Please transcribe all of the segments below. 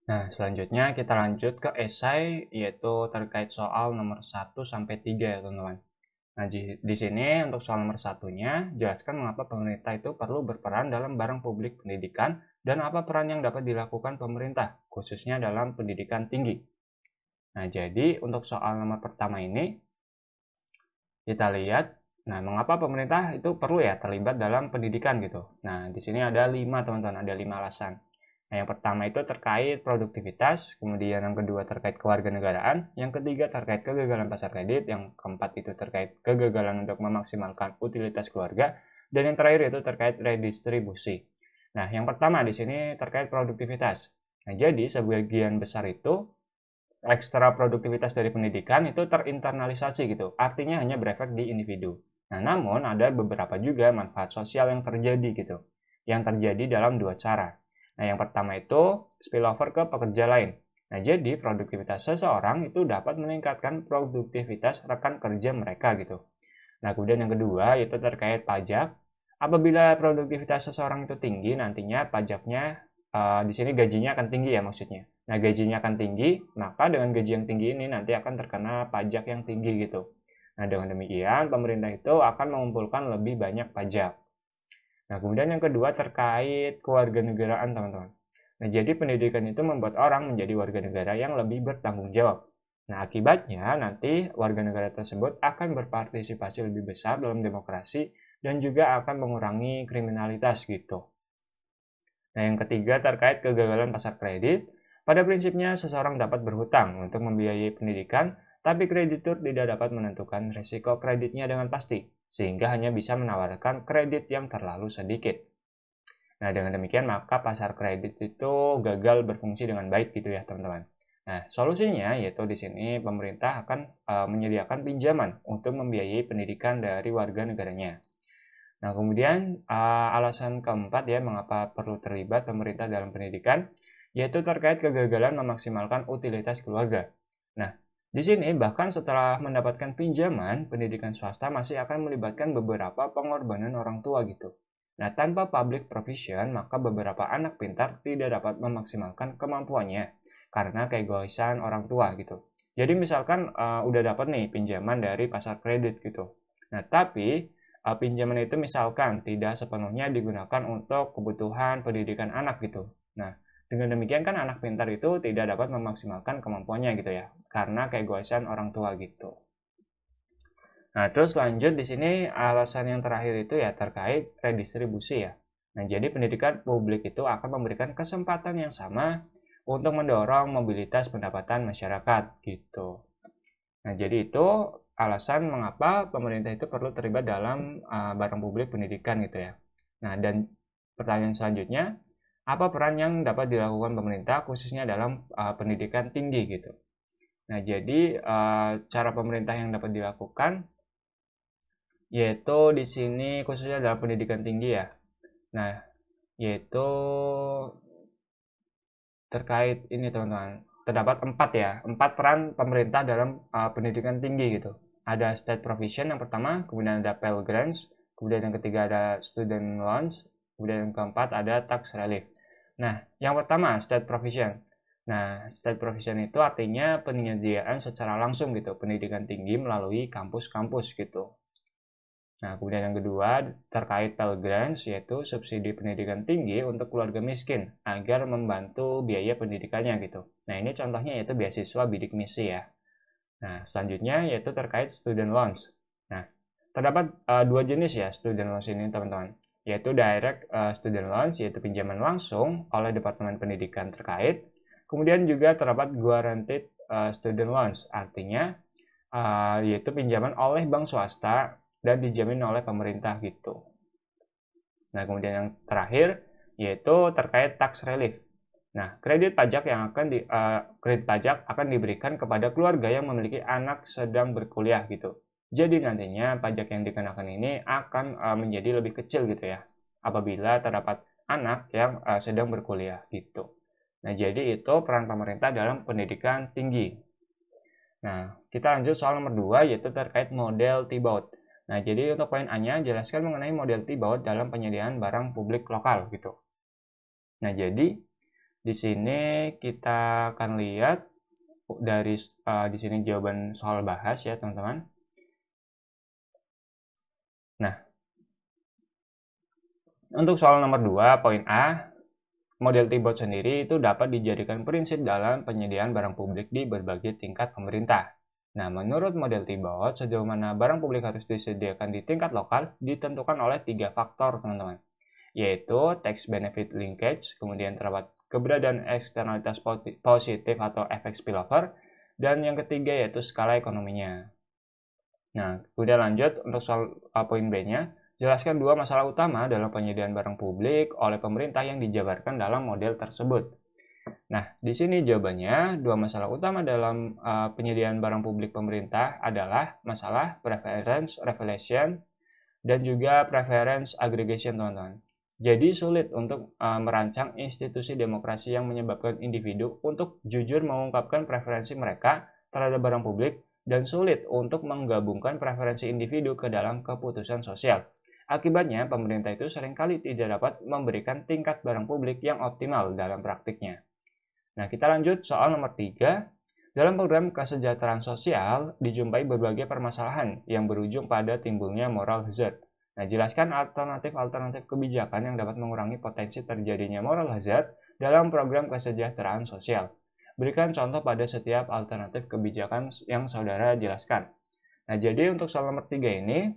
Nah, selanjutnya kita lanjut ke esai, yaitu terkait soal nomor 1 sampai 3 ya teman-teman. Nah, di sini untuk soal nomor satunya, jelaskan mengapa pemerintah itu perlu berperan dalam barang publik pendidikan dan apa peran yang dapat dilakukan pemerintah, khususnya dalam pendidikan tinggi. Nah, jadi untuk soal nomor pertama ini, kita lihat, nah mengapa pemerintah itu perlu ya terlibat dalam pendidikan gitu. Nah, di sini ada 5 teman-teman, ada 5 alasan. Nah, yang pertama itu terkait produktivitas, kemudian yang kedua terkait kewarganegaraan, yang ketiga terkait kegagalan pasar kredit, yang keempat itu terkait kegagalan untuk memaksimalkan utilitas keluarga, dan yang terakhir itu terkait redistribusi. Nah, yang pertama di sini terkait produktivitas. Nah, jadi sebagian besar itu ekstra produktivitas dari pendidikan itu terinternalisasi gitu, artinya hanya berefek di individu. Nah, namun ada beberapa juga manfaat sosial yang terjadi gitu, yang terjadi dalam dua cara. Nah, yang pertama itu spillover ke pekerja lain. Nah, jadi produktivitas seseorang itu dapat meningkatkan produktivitas rekan kerja mereka gitu. Nah, kemudian yang kedua yaitu terkait pajak. Apabila produktivitas seseorang itu tinggi, nantinya pajaknya di sini gajinya akan tinggi ya maksudnya. Nah, gajinya akan tinggi, maka dengan gaji yang tinggi ini nanti akan terkena pajak yang tinggi gitu. Nah, dengan demikian pemerintah itu akan mengumpulkan lebih banyak pajak. Nah, kemudian yang kedua terkait kewarganegaraan, teman-teman. Nah, jadi pendidikan itu membuat orang menjadi warga negara yang lebih bertanggung jawab. Nah, akibatnya nanti warga negara tersebut akan berpartisipasi lebih besar dalam demokrasi dan juga akan mengurangi kriminalitas gitu. Nah, yang ketiga terkait kegagalan pasar kredit. Pada prinsipnya, seseorang dapat berhutang untuk membiayai pendidikan, tapi kreditur tidak dapat menentukan risiko kreditnya dengan pasti, sehingga hanya bisa menawarkan kredit yang terlalu sedikit. Nah, dengan demikian maka pasar kredit itu gagal berfungsi dengan baik gitu ya, teman-teman. Nah, solusinya yaitu di sini pemerintah akan menyediakan pinjaman untuk membiayai pendidikan dari warga negaranya. Nah, kemudian alasan keempat ya mengapa perlu terlibat pemerintah dalam pendidikan yaitu terkait kegagalan memaksimalkan utilitas keluarga. Nah, di sini bahkan setelah mendapatkan pinjaman, pendidikan swasta masih akan melibatkan beberapa pengorbanan orang tua gitu. Nah, tanpa public provision, maka beberapa anak pintar tidak dapat memaksimalkan kemampuannya karena keegoisan orang tua gitu. Jadi misalkan udah dapat nih pinjaman dari pasar kredit gitu. Nah, tapi pinjaman itu misalkan tidak sepenuhnya digunakan untuk kebutuhan pendidikan anak gitu. Nah, dengan demikian kan anak pintar itu tidak dapat memaksimalkan kemampuannya gitu ya, karena keegoisan orang tua gitu. Nah, terus lanjut di sini alasan yang terakhir itu ya terkait redistribusi ya. Nah, jadi pendidikan publik itu akan memberikan kesempatan yang sama untuk mendorong mobilitas pendapatan masyarakat gitu. Nah, jadi itu alasan mengapa pemerintah itu perlu terlibat dalam barang publik pendidikan gitu ya. Nah, dan pertanyaan selanjutnya, apa peran yang dapat dilakukan pemerintah khususnya dalam pendidikan tinggi gitu. Nah, jadi cara pemerintah yang dapat dilakukan yaitu di sini khususnya dalam pendidikan tinggi ya. Nah, yaitu terkait ini teman-teman. Terdapat 4 ya, 4 peran pemerintah dalam pendidikan tinggi gitu. Ada state provision yang pertama, kemudian ada Pell Grants, kemudian yang ketiga ada student loans, kemudian yang keempat ada tax relief. Nah, yang pertama state provision. Nah, state provision itu artinya penyediaan secara langsung gitu, pendidikan tinggi melalui kampus-kampus gitu. Nah, kemudian yang kedua terkait Pell Grants yaitu subsidi pendidikan tinggi untuk keluarga miskin agar membantu biaya pendidikannya gitu. Nah, ini contohnya yaitu beasiswa bidik misi ya. Nah, selanjutnya yaitu terkait student loans. Nah, terdapat dua jenis ya student loans ini teman-teman, yaitu direct student loans yaitu pinjaman langsung oleh Departemen Pendidikan terkait. Kemudian juga terdapat guaranteed student loans, artinya yaitu pinjaman oleh bank swasta dan dijamin oleh pemerintah gitu. Nah, kemudian yang terakhir yaitu terkait tax relief. Nah, kredit pajak akan diberikan kepada keluarga yang memiliki anak sedang berkuliah gitu. Jadi nantinya pajak yang dikenakan ini akan menjadi lebih kecil gitu ya apabila terdapat anak yang sedang berkuliah gitu. Nah, jadi itu peran pemerintah dalam pendidikan tinggi. Nah, kita lanjut soal nomor 2 yaitu terkait model T-Baud. Nah, jadi untuk poin A-nya jelaskan mengenai model T-Baud dalam penyediaan barang publik lokal gitu. Nah, jadi Di sini kita akan lihat dari di sini jawaban soal bahas ya, teman-teman. Nah, untuk soal nomor 2, poin A, model T-Bot sendiri itu dapat dijadikan prinsip dalam penyediaan barang publik di berbagai tingkat pemerintah. Nah, menurut model T-Bot, sejauh mana barang publik harus disediakan di tingkat lokal ditentukan oleh 3 faktor, teman-teman, yaitu tax benefit linkage, kemudian terdapat keberadaan eksternalitas positif atau efek spillover, dan yang ketiga yaitu skala ekonominya. Nah, udah lanjut untuk soal poin B-nya. Jelaskan 2 masalah utama dalam penyediaan barang publik oleh pemerintah yang dijabarkan dalam model tersebut. Nah, di sini jawabannya, 2 masalah utama dalam penyediaan barang publik pemerintah adalah masalah preference revelation dan juga preference aggregation, teman-teman. Jadi sulit untuk merancang institusi demokrasi yang menyebabkan individu untuk jujur mengungkapkan preferensi mereka terhadap barang publik dan sulit untuk menggabungkan preferensi individu ke dalam keputusan sosial. Akibatnya, pemerintah itu seringkali tidak dapat memberikan tingkat barang publik yang optimal dalam praktiknya. Nah, kita lanjut soal nomor 3. Dalam program kesejahteraan sosial, dijumpai berbagai permasalahan yang berujung pada timbulnya moral hazard. Nah, jelaskan alternatif-alternatif kebijakan yang dapat mengurangi potensi terjadinya moral hazard dalam program kesejahteraan sosial. Berikan contoh pada setiap alternatif kebijakan yang saudara jelaskan. Nah, jadi untuk soal nomor 3 ini,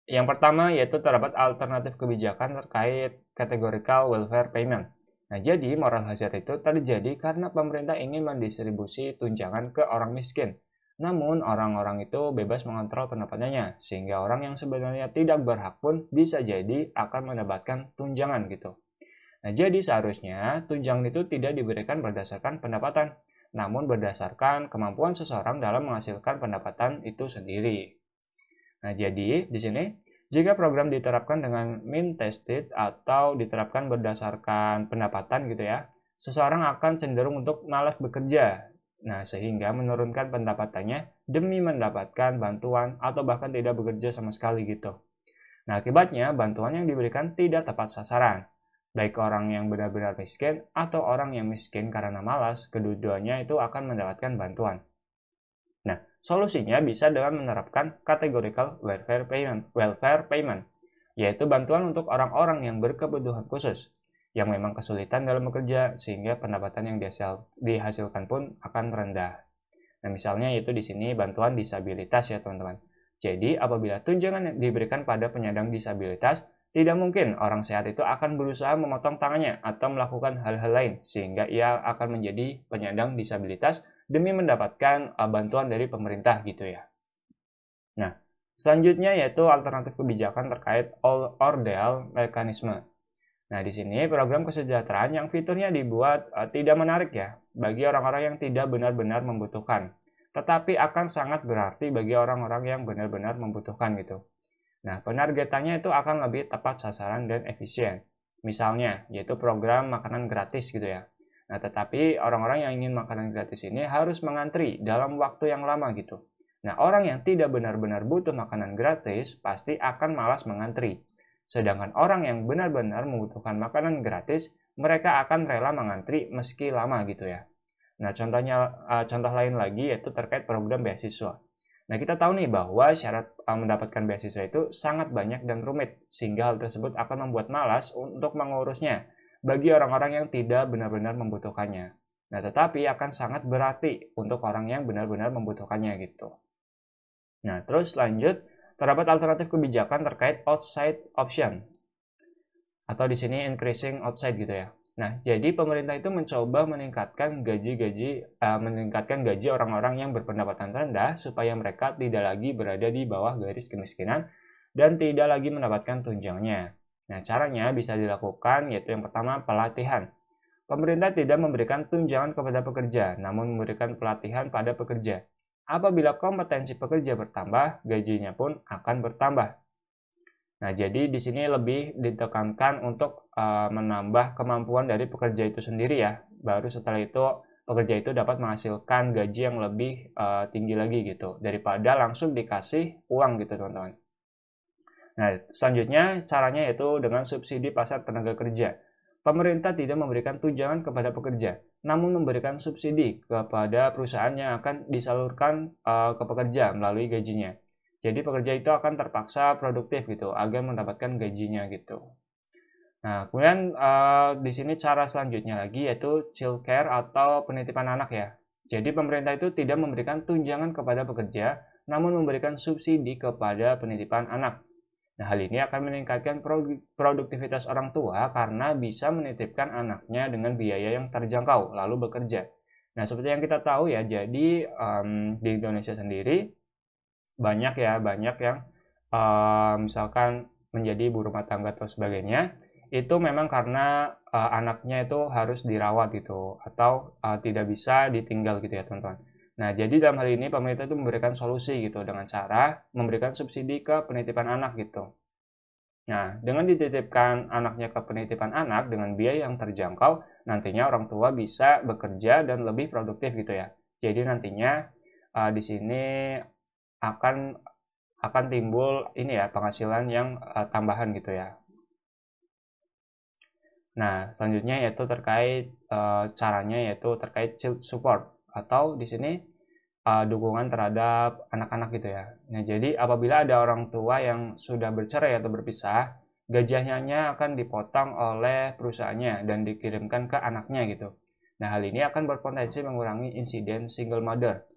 yang pertama yaitu terdapat alternatif kebijakan terkait categorical welfare payment. Nah, jadi moral hazard itu terjadi karena pemerintah ingin mendistribusi tunjangan ke orang miskin. Namun, orang-orang itu bebas mengontrol pendapatannya, sehingga orang yang sebenarnya tidak berhak pun bisa jadi akan mendapatkan tunjangan gitu. Nah, jadi seharusnya tunjangan itu tidak diberikan berdasarkan pendapatan, namun berdasarkan kemampuan seseorang dalam menghasilkan pendapatan itu sendiri. Nah, jadi di sini jika program diterapkan dengan mean tested atau diterapkan berdasarkan pendapatan gitu ya, seseorang akan cenderung untuk malas bekerja. Nah, sehingga menurunkan pendapatannya demi mendapatkan bantuan atau bahkan tidak bekerja sama sekali gitu. Nah, akibatnya bantuan yang diberikan tidak tepat sasaran. Baik orang yang benar-benar miskin atau orang yang miskin karena malas, kedua-duanya itu akan mendapatkan bantuan. Nah, solusinya bisa dengan menerapkan categorical welfare payment, yaitu bantuan untuk orang-orang yang berkebutuhan khusus, yang memang kesulitan dalam bekerja sehingga pendapatan yang dihasilkan pun akan rendah. Nah, misalnya yaitu di sini bantuan disabilitas ya, teman-teman. Jadi, apabila tunjangan diberikan pada penyandang disabilitas, tidak mungkin orang sehat itu akan berusaha memotong tangannya atau melakukan hal-hal lain, sehingga ia akan menjadi penyandang disabilitas demi mendapatkan bantuan dari pemerintah gitu ya. Nah, selanjutnya yaitu alternatif kebijakan terkait all-ordeal mekanisme. Nah, di sini program kesejahteraan yang fiturnya dibuat tidak menarik ya bagi orang-orang yang tidak benar-benar membutuhkan, tetapi akan sangat berarti bagi orang-orang yang benar-benar membutuhkan gitu. Nah, penargetannya itu akan lebih tepat sasaran dan efisien. Misalnya, yaitu program makanan gratis gitu ya. Nah, tetapi orang-orang yang ingin makanan gratis ini harus mengantri dalam waktu yang lama gitu. Nah, orang yang tidak benar-benar butuh makanan gratis pasti akan malas mengantri. Sedangkan orang yang benar-benar membutuhkan makanan gratis, mereka akan rela mengantri meski lama gitu ya. Nah, contoh lain lagi yaitu terkait program beasiswa. Nah, kita tahu nih bahwa syarat mendapatkan beasiswa itu sangat banyak dan rumit, sehingga hal tersebut akan membuat malas untuk mengurusnya bagi orang-orang yang tidak benar-benar membutuhkannya. Nah, tetapi akan sangat berarti untuk orang yang benar-benar membutuhkannya gitu. Nah, terus lanjut, terdapat alternatif kebijakan terkait outside option, atau di sini increasing outside gitu ya. Nah, jadi pemerintah itu mencoba meningkatkan gaji orang-orang yang berpendapatan rendah supaya mereka tidak lagi berada di bawah garis kemiskinan dan tidak lagi mendapatkan tunjangannya. Nah, caranya bisa dilakukan yaitu yang pertama pelatihan. Pemerintah tidak memberikan tunjangan kepada pekerja, namun memberikan pelatihan pada pekerja. Apabila kompetensi pekerja bertambah, gajinya pun akan bertambah. Nah, jadi di sini lebih ditekankan untuk menambah kemampuan dari pekerja itu sendiri ya. Baru setelah itu pekerja itu dapat menghasilkan gaji yang lebih tinggi lagi gitu daripada langsung dikasih uang gitu, teman-teman. Nah, selanjutnya caranya yaitu dengan subsidi pasar tenaga kerja. pemerintah tidak memberikan tunjangan kepada pekerja, namun memberikan subsidi kepada perusahaan yang akan disalurkan ke pekerja melalui gajinya. Jadi pekerja itu akan terpaksa produktif gitu agar mendapatkan gajinya gitu. Nah, kemudian di sini cara selanjutnya lagi yaitu child care atau penitipan anak ya. Jadi pemerintah itu tidak memberikan tunjangan kepada pekerja, namun memberikan subsidi kepada penitipan anak. Nah, hal ini akan meningkatkan produktivitas orang tua karena bisa menitipkan anaknya dengan biaya yang terjangkau, lalu bekerja. Nah, seperti yang kita tahu ya, jadi di Indonesia sendiri banyak yang misalkan menjadi ibu rumah tangga atau sebagainya, itu memang karena anaknya itu harus dirawat gitu, atau tidak bisa ditinggal gitu ya teman-teman. Nah, jadi dalam hal ini pemerintah itu memberikan solusi gitu dengan cara memberikan subsidi ke penitipan anak gitu. Nah, dengan dititipkan anaknya ke penitipan anak dengan biaya yang terjangkau, nantinya orang tua bisa bekerja dan lebih produktif gitu ya. Jadi nantinya di sini akan timbul ini ya penghasilan yang tambahan gitu ya. Nah, selanjutnya yaitu terkait caranya yaitu terkait child support atau di sini dukungan terhadap anak-anak gitu ya. Nah, jadi apabila ada orang tua yang sudah bercerai atau berpisah, gajinya akan dipotong oleh perusahaannya dan dikirimkan ke anaknya gitu. Nah, hal ini akan berpotensi mengurangi insiden single mother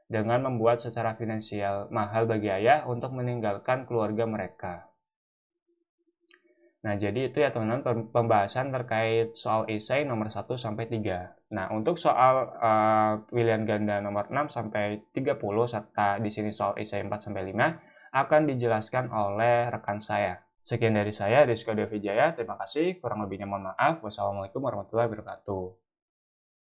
dengan membuat secara finansial mahal bagi ayah untuk meninggalkan keluarga mereka. Nah, jadi itu ya teman-teman pembahasan terkait soal esai nomor 1 sampai 3. Nah, untuk soal pilihan ganda nomor 6 sampai 30 serta di sini soal esai 4 sampai 5 akan dijelaskan oleh rekan saya. Sekian dari saya, Rizko Dewijaya. Terima kasih. Kurang lebihnya mohon maaf. Wassalamualaikum warahmatullahi wabarakatuh.